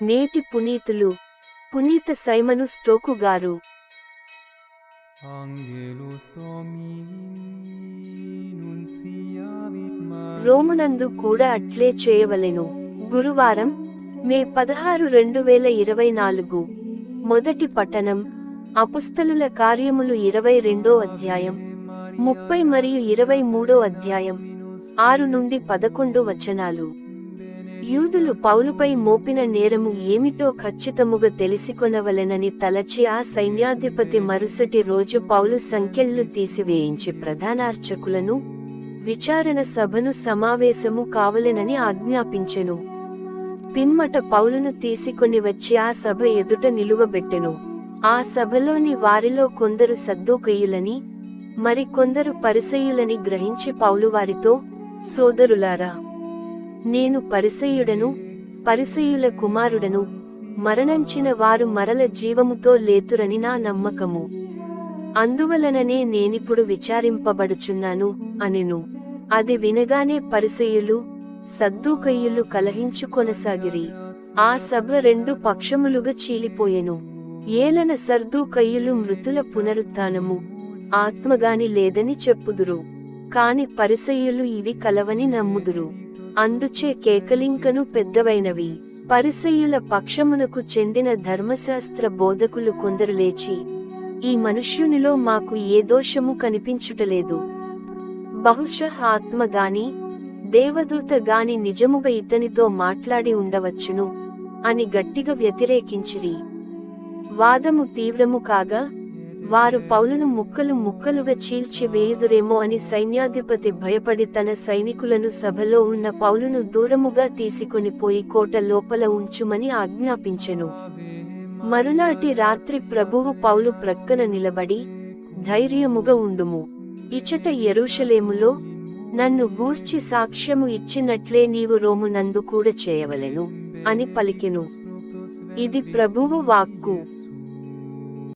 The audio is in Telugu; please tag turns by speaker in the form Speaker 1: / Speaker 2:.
Speaker 1: నేటి పునీతులు పునీత సైమను స్టోకు గారు. రోమునందు కూడా అట్లే చేయవలెను. గురువారం, మే 16, 2024. మొదటి పఠనం అపుస్తలుల కార్యములు 22వ అధ్యాయం 30 మరియు 23వ అధ్యాయం 6 నుండి 11 వచనాలు. యూదులు పౌలుపై మోపిన నేరము ఏమిటో ఖచ్చితముగా తెలిసికొనవలెనని తలచి ఆ సైన్యాధిపతి మరుసటి రోజు పౌలు సంకెళ్ళు తీసివేయించి ప్రధానార్చకులను, విచారణ సభను సమావేశము కావలెనని ఆజ్ఞాపించెను. పిమ్మట పౌలును తీసుకొని వచ్చి ఆ సభ ఎదుట నిలువబెట్టెను. ఆ సభలోని వారిలో కొందరు సద్దూకయ్యులని, మరి కొందరు పరిసయ్యులని గ్రహించి పౌలు వారితో, సోదరులారా, నేను పరిసయ్యుడను, పరిసయ్యుల కుమారుడను, మరణించిన వారు మరల జీవముతో లేతురని నా నమ్మకము. అందువలననే నేనిప్పుడు విచారింపబడుచున్నాను అనెను. అది వినగానే పరిసయ్యులు, సద్దూకయ్యులు కలహించుకొనసాగిరి. ఆ సభ 2 పక్షములుగా చీలిపోయెను. ఏలన సద్దూకయ్యులు మృతుల పునరుత్థానము, ఆత్మగాని లేదని చెప్పుదురు, కాని పరిసయ్యులు ఇవి కలవని నమ్ముదురు. అందుచే కేకలింకను పెద్దవైనవి. పరిసయ్యుల పక్షమునకు చెందిన ధర్మశాస్త్ర బోధకులు కొందరు లేచి, ఈ మనుష్యునిలో మాకు ఏ దోషము కనిపించుటలేదు, బహుశః ఆత్మ గాని దేవదూత గాని నిజముగా ఇతనితో మాట్లాడి ఉండవచ్చును అని గట్టిగా వ్యతిరేకించిరి. వాదము తీవ్రము కాగా వారు పౌలును ముక్కలు ముక్కలుగా చీల్చి వేయుదురేమో అని సైన్యాధిపతి భయపడి తన సైనికులను సభలో ఉన్న పౌలును దూరముగా తీసుకొని పోయి కోట లోపల ఉంచుమని ఆజ్ఞాపించెను. మరునాటి రాత్రి ప్రభువు పౌలు ప్రక్కన నిలబడి, ధైర్యముగా ఉండుము, ఇచట యెరూషలేములో నన్ను గూర్చి సాక్ష్యము ఇచ్చినట్లే నీవు రోమునందు కూడా చేయవలెను అని పలికెను. ఇది ప్రభువు వాక్కు.